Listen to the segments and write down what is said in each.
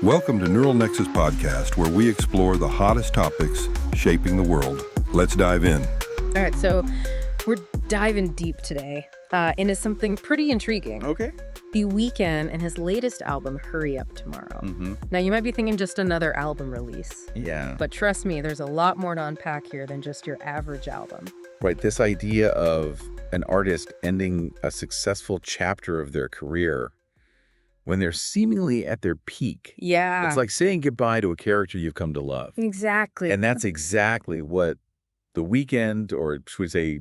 Welcome to Neural Nexus Podcast, where we explore the hottest topics shaping the world. Let's dive in. All right, so we're diving deep today into something pretty intriguing. Okay. The Weeknd and his latest album, Hurry Up Tomorrow. Now, you might be thinking just another album release. Yeah. But trust me, there's a lot more to unpack here than just your average album. Right. This idea of an artist ending a successful chapter of their career when they're seemingly at their peak. Yeah. It's like saying goodbye to a character you've come to love. Exactly. And that's exactly what The Weeknd, or should we say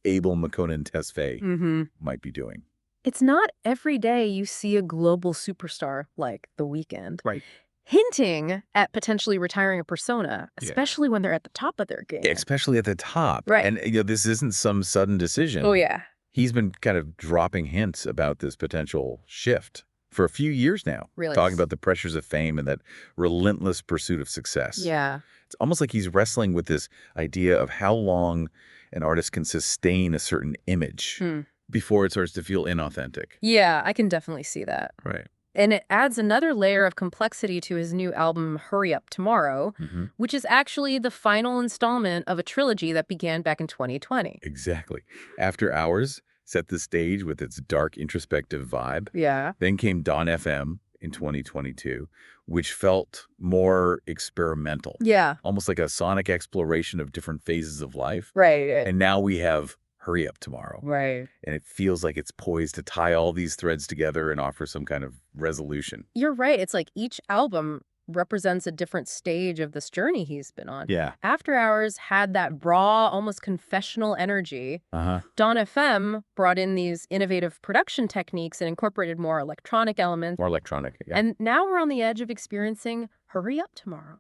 Abel McConan Tesfaye, might be doing. It's not every day you see a global superstar like The Weeknd. Right. Hinting at potentially retiring a persona, especially when they're at the top of their game. Especially at the top. Right. And this isn't some sudden decision. Oh, yeah. He's been kind of dropping hints about this potential shift for a few years now. Really? Talking about the pressures of fame and that relentless pursuit of success. Yeah. It's almost like he's wrestling with this idea of how long an artist can sustain a certain image before it starts to feel inauthentic. Yeah, I can definitely see that. Right. And it adds another layer of complexity to his new album, Hurry Up Tomorrow, which is actually the final installment of a trilogy that began back in 2020. Exactly. After Hours set the stage with its dark, introspective vibe. Yeah. Then came Dawn FM in 2022, which felt more experimental. Yeah. Almost like a sonic exploration of different phases of life. Right. And now we have Hurry Up Tomorrow. Right. And it feels like it's poised to tie all these threads together and offer some kind of resolution. You're right. It's like each album represents a different stage of this journey he's been on. Yeah. After Hours had that raw, almost confessional energy. Dawn FM brought in these innovative production techniques and incorporated more electronic elements. More electronic. Yeah. And now we're on the edge of experiencing Hurry Up Tomorrow.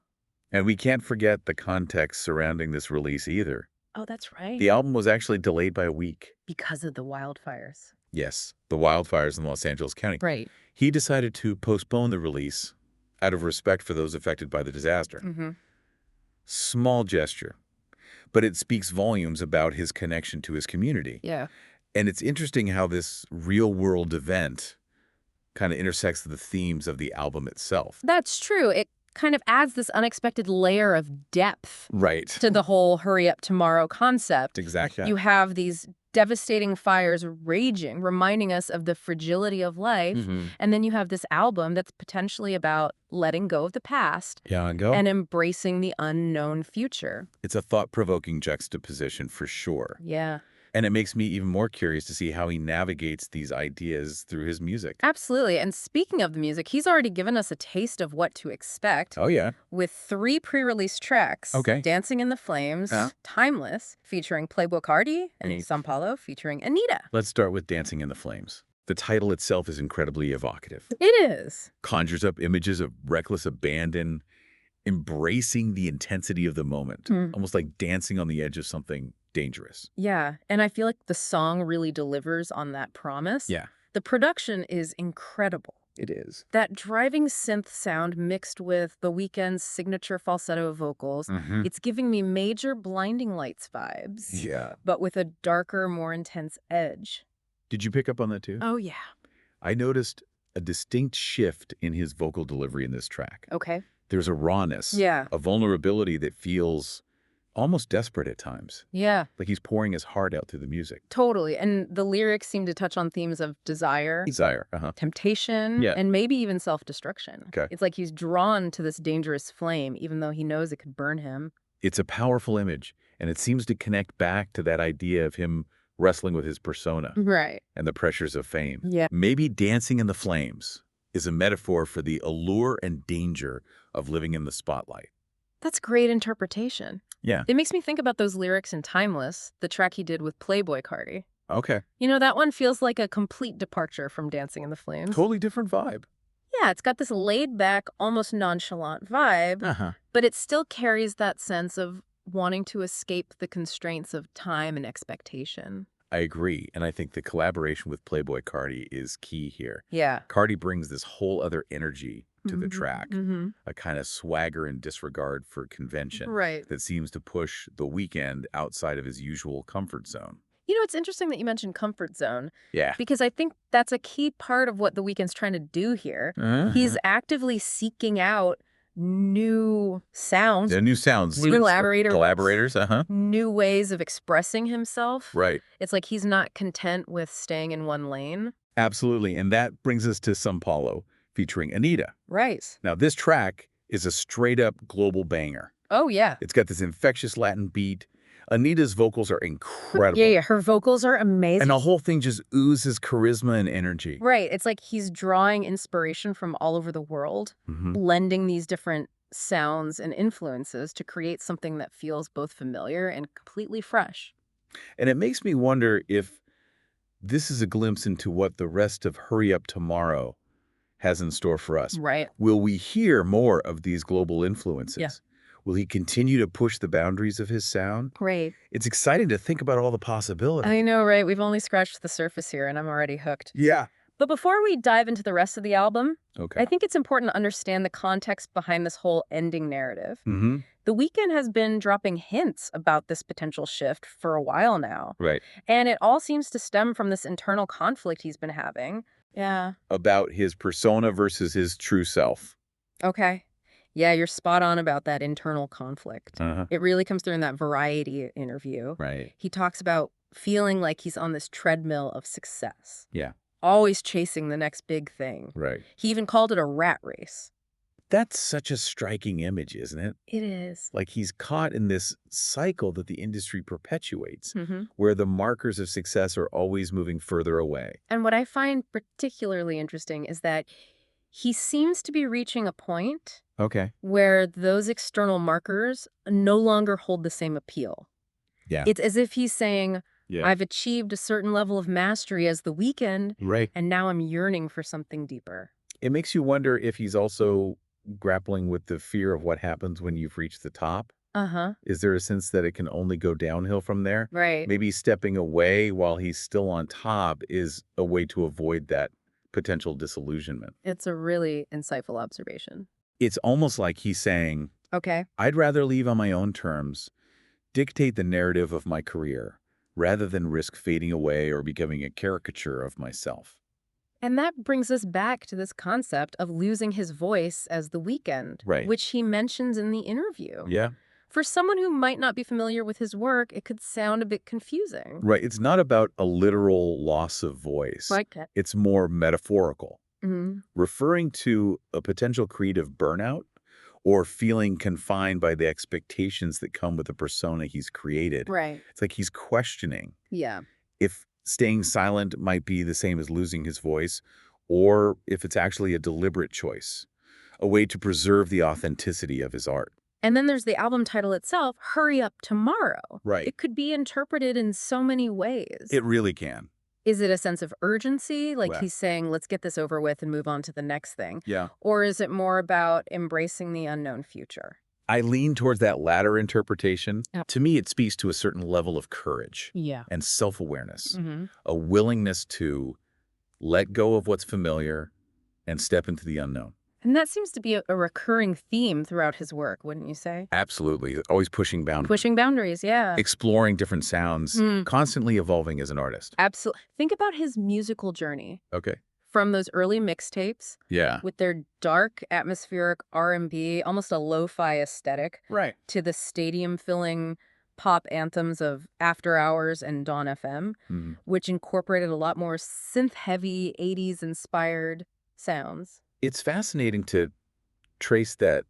And we can't forget the context surrounding this release either. Oh, that's right. The album was actually delayed by a week. Because of the wildfires. Yes, the wildfires in Los Angeles County. Right. He decided to postpone the release out of respect for those affected by the disaster. Small gesture, but it speaks volumes about his connection to his community. Yeah. And it's interesting how this real-world event kind of intersects the themes of the album itself. That's true. It kind of adds this unexpected layer of depth Right. to the whole Hurry Up Tomorrow concept. Exactly. You have these devastating fires raging, reminding us of the fragility of life. And then you have this album that's potentially about letting go of the past Yeah, and go. and embracing the unknown future. It's a thought-provoking juxtaposition for sure. Yeah. And it makes me even more curious to see how he navigates these ideas through his music. Absolutely. And speaking of the music, he's already given us a taste of what to expect. Oh, yeah. With 3 pre-release tracks. Okay. Dancing in the Flames, Timeless, featuring Playboi Carti, and São Paulo, featuring Anita. Let's start with Dancing in the Flames. The title itself is incredibly evocative. It is. Conjures up images of reckless abandon, embracing the intensity of the moment, almost like dancing on the edge of something dangerous. Yeah, and I feel like the song really delivers on that promise. Yeah. The production is incredible. It is. That driving synth sound mixed with The Weeknd's signature falsetto vocals, it's giving me major Blinding Lights vibes. Yeah. But with a darker, more intense edge. Did you pick up on that too? Oh, yeah. I noticed a distinct shift in his vocal delivery in this track. Okay. There's a rawness, Yeah. a vulnerability that feels almost desperate at times. Yeah, Like he's pouring his heart out through the music. totally. And the lyrics seem to touch on themes of desire, Desire. temptation, Yeah. and maybe even self-destruction. Okay. It's like he's drawn to this dangerous flame, even though he knows it could burn him. It's a powerful image, and it seems to connect back to that idea of him wrestling with his persona Right. and the pressures of fame. Yeah. Maybe Dancing in the Flames is a metaphor for the allure and danger of living in the spotlight. That's great interpretation. Yeah. It makes me think about those lyrics in Timeless, the track he did with Playboi Carti. Okay. You know, that one feels like a complete departure from Dancing in the Flames. Totally different vibe. Yeah, it's got this laid-back, almost nonchalant vibe, but it still carries that sense of wanting to escape the constraints of time and expectation. I agree, and I think the collaboration with Playboi Carti is key here. Yeah. Carti brings this whole other energy to the track, a kind of swagger and disregard for convention Right. that seems to push The Weeknd outside of his usual comfort zone. It's interesting that you mentioned comfort zone. Yeah. Because I think that's a key part of what The Weeknd's trying to do here. He's actively seeking out new sounds. The new sounds. Collaborators, new ways of expressing himself. Right. It's like he's not content with staying in one lane. Absolutely. And that brings us to São Paulo, featuring Anitta. Right. Now, this track is a straight-up global banger. Oh, yeah. It's got this infectious Latin beat. Anita's vocals are incredible. Yeah, her vocals are amazing. And the whole thing just oozes charisma and energy. Right. It's like he's drawing inspiration from all over the world, blending these different sounds and influences to create something that feels both familiar and completely fresh. And it makes me wonder if this is a glimpse into what the rest of Hurry Up Tomorrow has in store for us. Right. Will we hear more of these global influences? Yeah. Will he continue to push the boundaries of his sound? Right. It's exciting to think about all the possibilities. I know, right? We've only scratched the surface here, and I'm already hooked. Yeah. But before we dive into the rest of the album, Okay. I think it's important to understand the context behind this whole ending narrative. Mm-hmm. The Weeknd has been dropping hints about this potential shift for a while now. Right. And it all seems to stem from this internal conflict he's been having. Yeah. About his persona versus his true self. Okay. Yeah, you're spot on about that internal conflict. Uh-huh. It really comes through in that Variety interview. Right. He talks about feeling like he's on this treadmill of success. Yeah. Always chasing the next big thing. Right. He even called it a rat race. That's such a striking image, isn't it? It is. Like he's caught in this cycle that the industry perpetuates, Mm-hmm. where the markers of success are always moving further away. And what I find particularly interesting is that he seems to be reaching a point Okay. where those external markers no longer hold the same appeal. Yeah. It's as if he's saying, Yeah. I've achieved a certain level of mastery as The Weeknd, Right. and now I'm yearning for something deeper. It makes you wonder if he's also grappling with the fear of what happens when you've reached the top. Uh-huh. Is there a sense that it can only go downhill from there? Right. Maybe stepping away while he's still on top is a way to avoid that potential disillusionment. It's a really insightful observation. It's almost like he's saying, Okay. I'd rather leave on my own terms, dictate the narrative of my career, rather than risk fading away or becoming a caricature of myself. And that brings us back to this concept of losing his voice as The Weeknd, Right. which he mentions in the interview. Yeah. For someone who might not be familiar with his work, it could sound a bit confusing. Right. It's not about a literal loss of voice. Like that. It's more metaphorical, Mm-hmm. referring to a potential creative burnout or feeling confined by the expectations that come with the persona he's created. Right. It's like he's questioning Yeah. if staying silent might be the same as losing his voice, or if it's actually a deliberate choice, a way to preserve the authenticity of his art. And then there's the album title itself, Hurry Up Tomorrow. Right. It could be interpreted in so many ways. It really can. Is it a sense of urgency? Like Well- he's saying, let's get this over with and move on to the next thing. Yeah. Or is it more about embracing the unknown future? I lean towards that latter interpretation. Yep. To me, it speaks to a certain level of courage Yeah. and self-awareness, Mm-hmm. a willingness to let go of what's familiar and step into the unknown. And that seems to be a recurring theme throughout his work, wouldn't you say? Absolutely. Always pushing boundaries. Pushing boundaries, yeah. Exploring different sounds, Mm. constantly evolving as an artist. Absolutely. Think about his musical journey. Okay. From those early mixtapes Yeah. with their dark, atmospheric R&B, almost a lo-fi aesthetic, Right. to the stadium-filling pop anthems of After Hours and Dawn FM, Mhm. which incorporated a lot more synth-heavy, 80s-inspired sounds. It's fascinating to trace that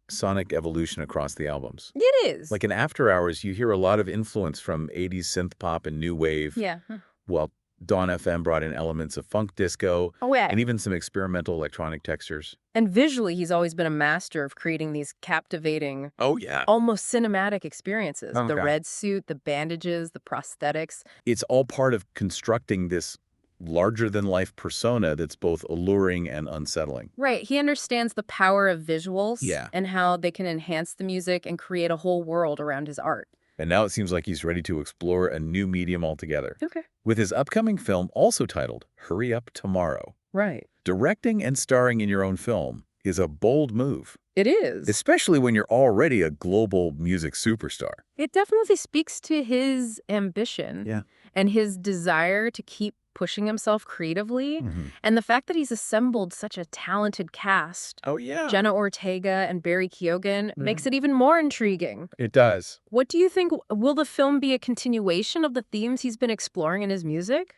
sonic evolution across the albums. It is. Like in After Hours, you hear a lot of influence from 80s synth pop and new wave, Yeah. while Dawn FM brought in elements of funk disco Oh, yeah. and even some experimental electronic textures. And visually, he's always been a master of creating these captivating, Oh, yeah. almost cinematic experiences. The Okay. red suit, the bandages, the prosthetics. It's all part of constructing this larger-than-life persona that's both alluring and unsettling. Right. He understands the power of visuals Yeah. and how they can enhance the music and create a whole world around his art. And now it seems like he's ready to explore a new medium altogether. Okay. With his upcoming film also titled Hurry Up Tomorrow. Right. Directing and starring in your own film is a bold move, It is. especially when you're already a global music superstar. It definitely speaks to his ambition. Yeah. and his desire to keep pushing himself creatively, Mhm. and the fact that he's assembled such a talented cast, Oh, yeah. Jenna Ortega and Barry Keoghan, makes it even more intriguing. It does. What do you think? Will the film be a continuation of the themes he's been exploring in his music?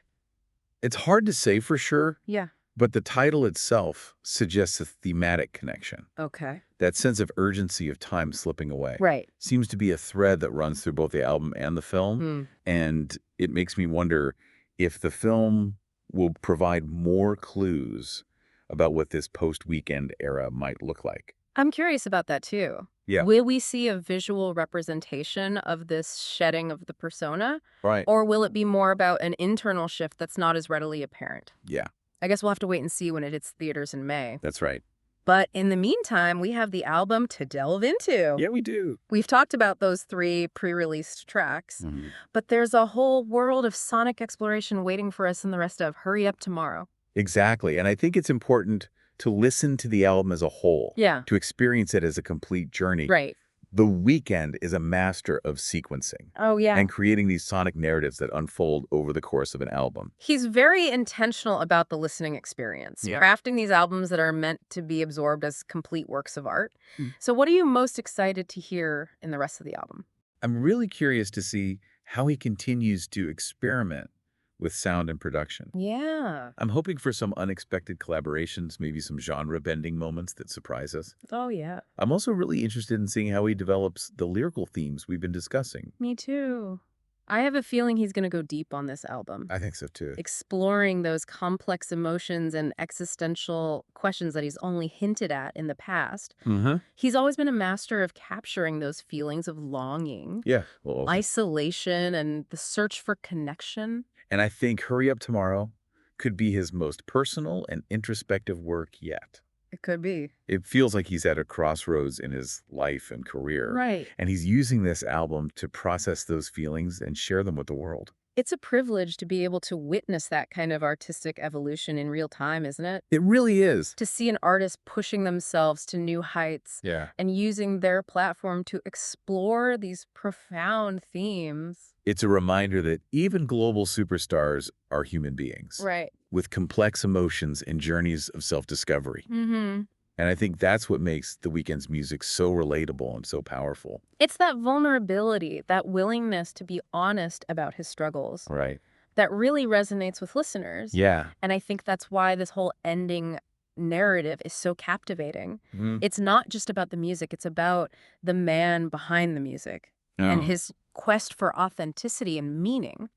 It's hard to say for sure, Yeah. but the title itself suggests a thematic connection. Okay. That sense of urgency of time slipping away Right. seems to be a thread that runs through both the album and the film. And it makes me wonder if the film will provide more clues about what this post-Weeknd era might look like. I'm curious about that too. Yeah. Will we see a visual representation of this shedding of the persona? Right. Or will it be more about an internal shift that's not as readily apparent? Yeah, I guess we'll have to wait and see when it hits theaters in May. that's right. But in the meantime, we have the album to delve into. Yeah, we do. We've talked about those 3 pre-released tracks, but there's a whole world of sonic exploration waiting for us in the rest of Hurry Up Tomorrow. Exactly. And I think it's important to listen to the album as a whole. Yeah. To experience it as a complete journey. Right. The Weeknd is a master of sequencing Oh, yeah. and creating these sonic narratives that unfold over the course of an album. He's very intentional about the listening experience, Yeah. crafting these albums that are meant to be absorbed as complete works of art. So what are you most excited to hear in the rest of the album? I'm really curious to see how he continues to experiment with sound and production. Yeah. I'm hoping for some unexpected collaborations, maybe some genre-bending moments that surprise us. Oh, yeah. I'm also really interested in seeing how he develops the lyrical themes we've been discussing. Me too. I have a feeling he's going to go deep on this album, I think so, too. exploring those complex emotions and existential questions that he's only hinted at in the past. He's always been a master of capturing those feelings of longing, Yeah. Well, isolation, and the search for connection. and I think Hurry Up Tomorrow could be his most personal and introspective work yet. It could be. It feels like he's at a crossroads in his life and career. Right. And he's using this album to process those feelings and share them with the world. It's a privilege to be able to witness that kind of artistic evolution in real time, isn't it? It really is. To see an artist pushing themselves to new heights Yeah. and using their platform to explore these profound themes. It's a reminder that even global superstars are human beings Right. with complex emotions and journeys of self-discovery. Mm-hmm. And I think that's what makes The Weeknd's music so relatable and so powerful. It's that vulnerability, that willingness to be honest about his struggles Right. that really resonates with listeners. Yeah. And I think that's why this whole ending narrative is so captivating. Mhm. It's not just about the music. It's about the man behind the music and No. his quest for authenticity and meaning.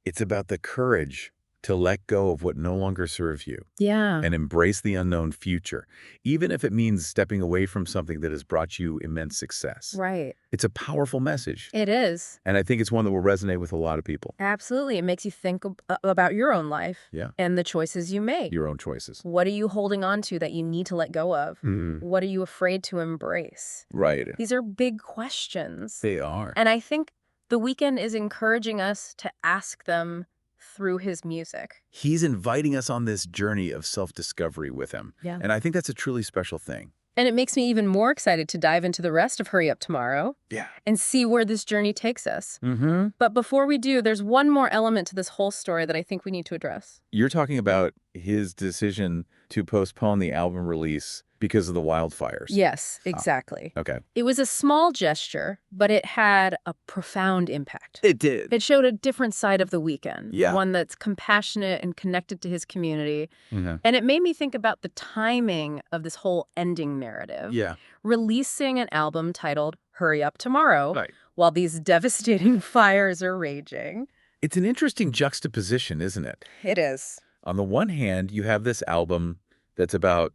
It's about the courage to let go of what no longer serves you Yeah. and embrace the unknown future, even if it means stepping away from something that has brought you immense success. Right. It's a powerful message. It is. And I think it's one that will resonate with a lot of people. Absolutely. It makes you think about your own life Yeah. and the choices you make. Your own choices. What are you holding on to that you need to let go of? Mhm. What are you afraid to embrace? Right. These are big questions. They are. And I think The Weeknd is encouraging us to ask them through his music. He's inviting us on this journey of self-discovery with him. Yeah. And I think that's a truly special thing. And it makes me even more excited to dive into the rest of Hurry Up Tomorrow Yeah. and see where this journey takes us. Mm-hmm. But before we do, there's one more element to this whole story that I think we need to address. You're talking about his decision to postpone the album release because of the wildfires. Yes, exactly. Okay. It was a small gesture, but it had a profound impact. It did. It showed a different side of The Weeknd, Yeah. one that's compassionate and connected to his community. Mhm. And it made me think about the timing of this whole ending narrative. Yeah. Releasing an album titled Hurry Up Tomorrow Right. while these devastating fires are raging. It's an interesting juxtaposition, isn't it? It is. On the one hand, you have this album that's about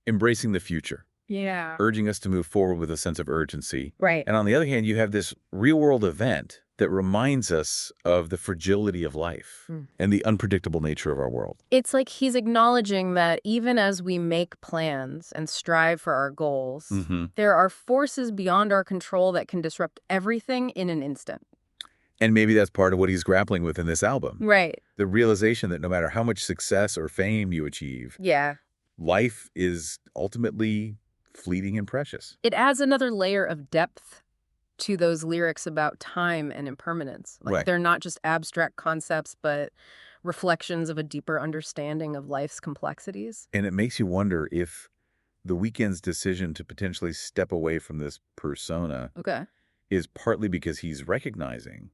embracing the future, Yeah. urging us to move forward with a sense of urgency. Right. And on the other hand, you have this real-world event that reminds us of the fragility of life and the unpredictable nature of our world. It's like he's acknowledging that even as we make plans and strive for our goals, there are forces beyond our control that can disrupt everything in an instant. And maybe that's part of what he's grappling with in this album. Right. The realization that no matter how much success or fame you achieve, Yeah. life is ultimately fleeting and precious. It adds another layer of depth to those lyrics about time and impermanence. Like Right. they're not just abstract concepts, but reflections of a deeper understanding of life's complexities. And it makes you wonder if the Weeknd's decision to potentially step away from this persona Okay. is partly because he's recognizing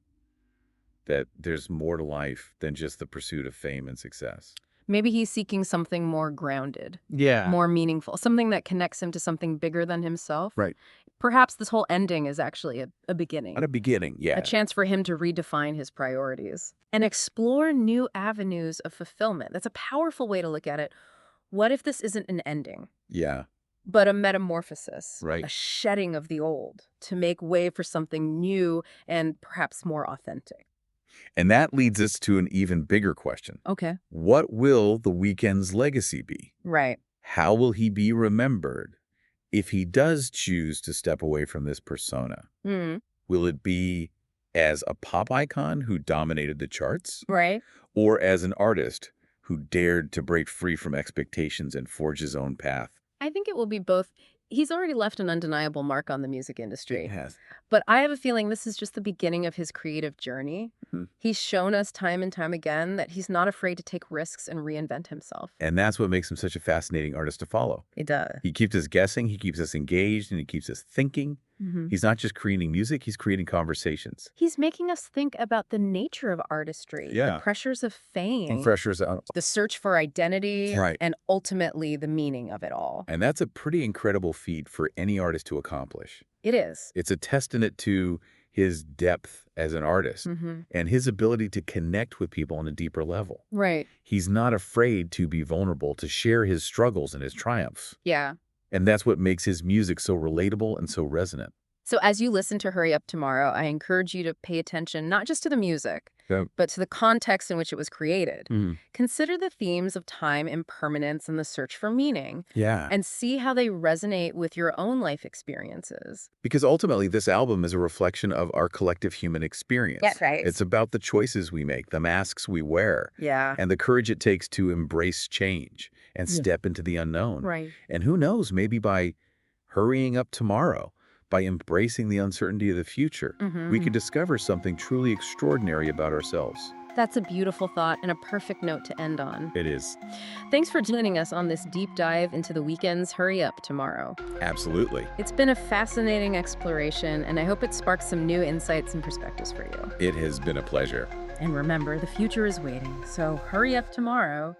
that there's more to life than just the pursuit of fame and success. Maybe he's seeking something more grounded, Yeah. more meaningful, something that connects him to something bigger than himself. Right. Perhaps this whole ending is actually a beginning. At a beginning, yeah. A chance for him to redefine his priorities and explore new avenues of fulfillment. That's a powerful way to look at it. What if this isn't an ending, Yeah. but a metamorphosis, Right. a shedding of the old to make way for something new and perhaps more authentic? And that leads us to an even bigger question. Okay. What will the Weeknd's legacy be? Right. How will he be remembered if he does choose to step away from this persona? Mm. Will it be as a pop icon who dominated the charts, Right. or as an artist who dared to break free from expectations and forge his own path? I think it will be both. He's already left an undeniable mark on the music industry. It has. But I have a feeling this is just the beginning of his creative journey. Mhm. He's shown us time and time again that he's not afraid to take risks and reinvent himself. And that's what makes him such a fascinating artist to follow. It does. He keeps us guessing, he keeps us engaged, and he keeps us thinking. He's not just creating music, he's creating conversations. He's making us think about the nature of artistry, Yeah. the pressures of fame, And freshers out. the search for identity, Right. and ultimately the meaning of it all. And that's a pretty incredible feat for any artist to accomplish. It is. It's a testament to his depth as an artist and his ability to connect with people on a deeper level. Right. He's not afraid to be vulnerable, to share his struggles and his triumphs. Yeah. And that's what makes his music so relatable and so resonant. So as you listen to Hurry Up Tomorrow, I encourage you to pay attention not just to the music, Yep. but to the context in which it was created. Mhm. Consider the themes of time, impermanence, and the search for meaning, Yeah. and see how they resonate with your own life experiences. Because ultimately, this album is a reflection of our collective human experience. That's right. It's about the choices we make, the masks we wear, Yeah. and the courage it takes to embrace change and Yeah. step into the unknown. Right. And who knows, maybe by hurrying up tomorrow, by embracing the uncertainty of the future, we could discover something truly extraordinary about ourselves. That's a beautiful thought and a perfect note to end on. It is. Thanks for joining us on this deep dive into the Weeknd's Hurry Up Tomorrow. Absolutely. It's been a fascinating exploration, and I hope it sparks some new insights and perspectives for you. It has been a pleasure. And remember, the future is waiting, so hurry up tomorrow.